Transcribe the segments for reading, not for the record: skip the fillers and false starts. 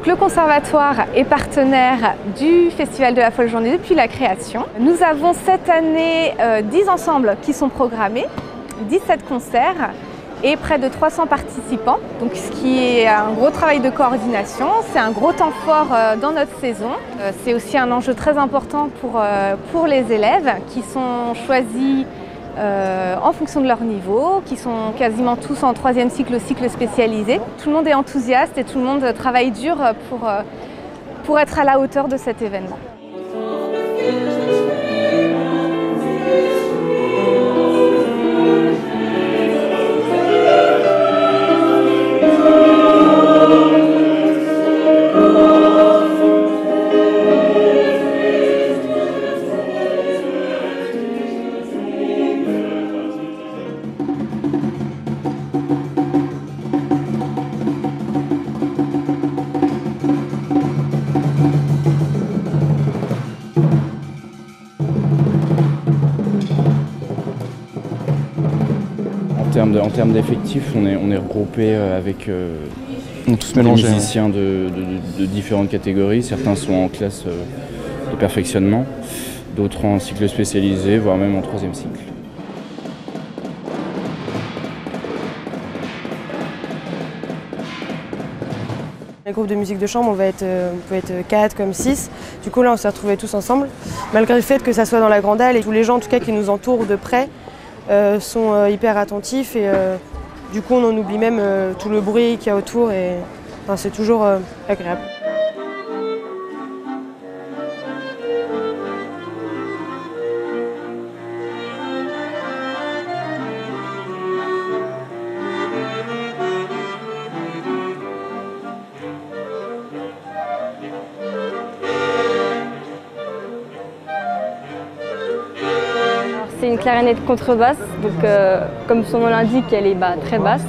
Donc le conservatoire est partenaire du Festival de la Folle Journée depuis la création. Nous avons cette année 10 ensembles qui sont programmés, 17 concerts et près de 300 participants. Donc ce qui est un gros travail de coordination, c'est un gros temps fort dans notre saison. C'est aussi un enjeu très important pour les élèves qui sont choisis en fonction de leur niveau, qui sont quasiment tous en 3e cycle, cycle spécialisé. Tout le monde est enthousiaste et tout le monde travaille dur pour être à la hauteur de cet événement. En termes d'effectifs, on est regroupé avec des musiciens de différentes catégories. Certains sont en classe de perfectionnement, d'autres en cycle spécialisé, voire même en 3e cycle. Les groupes de musique de chambre, on peut être 4 comme 6. Du coup là on s'est retrouvés tous ensemble. Malgré le fait que ça soit dans la grande halle et tous les gens en tout cas qui nous entourent de près sont hyper attentifs et du coup on en oublie même tout le bruit qu'il y a autour et enfin, c'est toujours agréable. C'est une clarinette contrebasse, donc comme son nom l'indique, elle est très basse.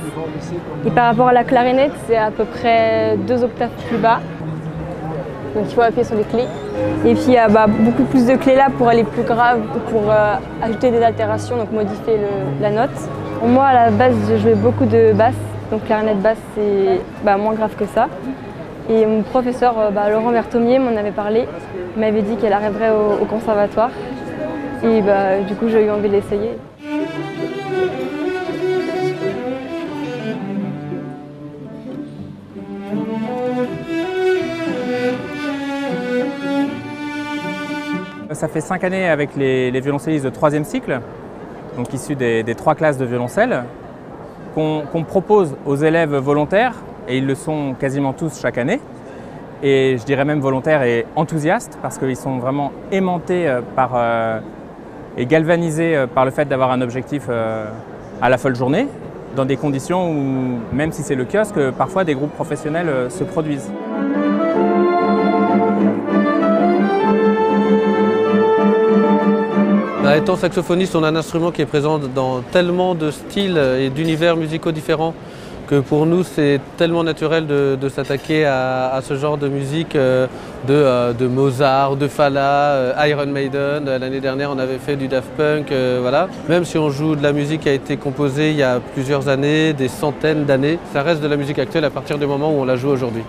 Et par rapport à la clarinette, c'est à peu près 2 octaves plus bas. Donc il faut appuyer sur les clés. Et puis il y a beaucoup plus de clés là pour aller plus grave, pour ajouter des altérations, donc modifier la note. Moi à la base, je jouais beaucoup de basse, donc clarinette basse c'est moins grave que ça. Et mon professeur, Laurent Berthomier, m'en avait parlé. Il m'avait dit qu'elle arriverait au conservatoire. Et du coup, j'ai eu envie de l'essayer. Ça fait 5 années avec les violoncellistes de 3e cycle, donc issus des 3 classes de violoncelle, qu'on propose aux élèves volontaires, et ils le sont quasiment tous chaque année. Et je dirais même volontaires et enthousiastes, parce qu'ils sont vraiment aimantés et galvanisés par le fait d'avoir un objectif à la Folle Journée, dans des conditions où, même si c'est le kiosque, parfois des groupes professionnels se produisent. Étant saxophoniste, on a un instrument qui est présent dans tellement de styles et d'univers musicaux différents que pour nous c'est tellement naturel de s'attaquer à ce genre de musique de Mozart, de Falla, Iron Maiden. L'année dernière on avait fait du Daft Punk, voilà. Même si on joue de la musique qui a été composée il y a plusieurs années, des centaines d'années, ça reste de la musique actuelle à partir du moment où on la joue aujourd'hui.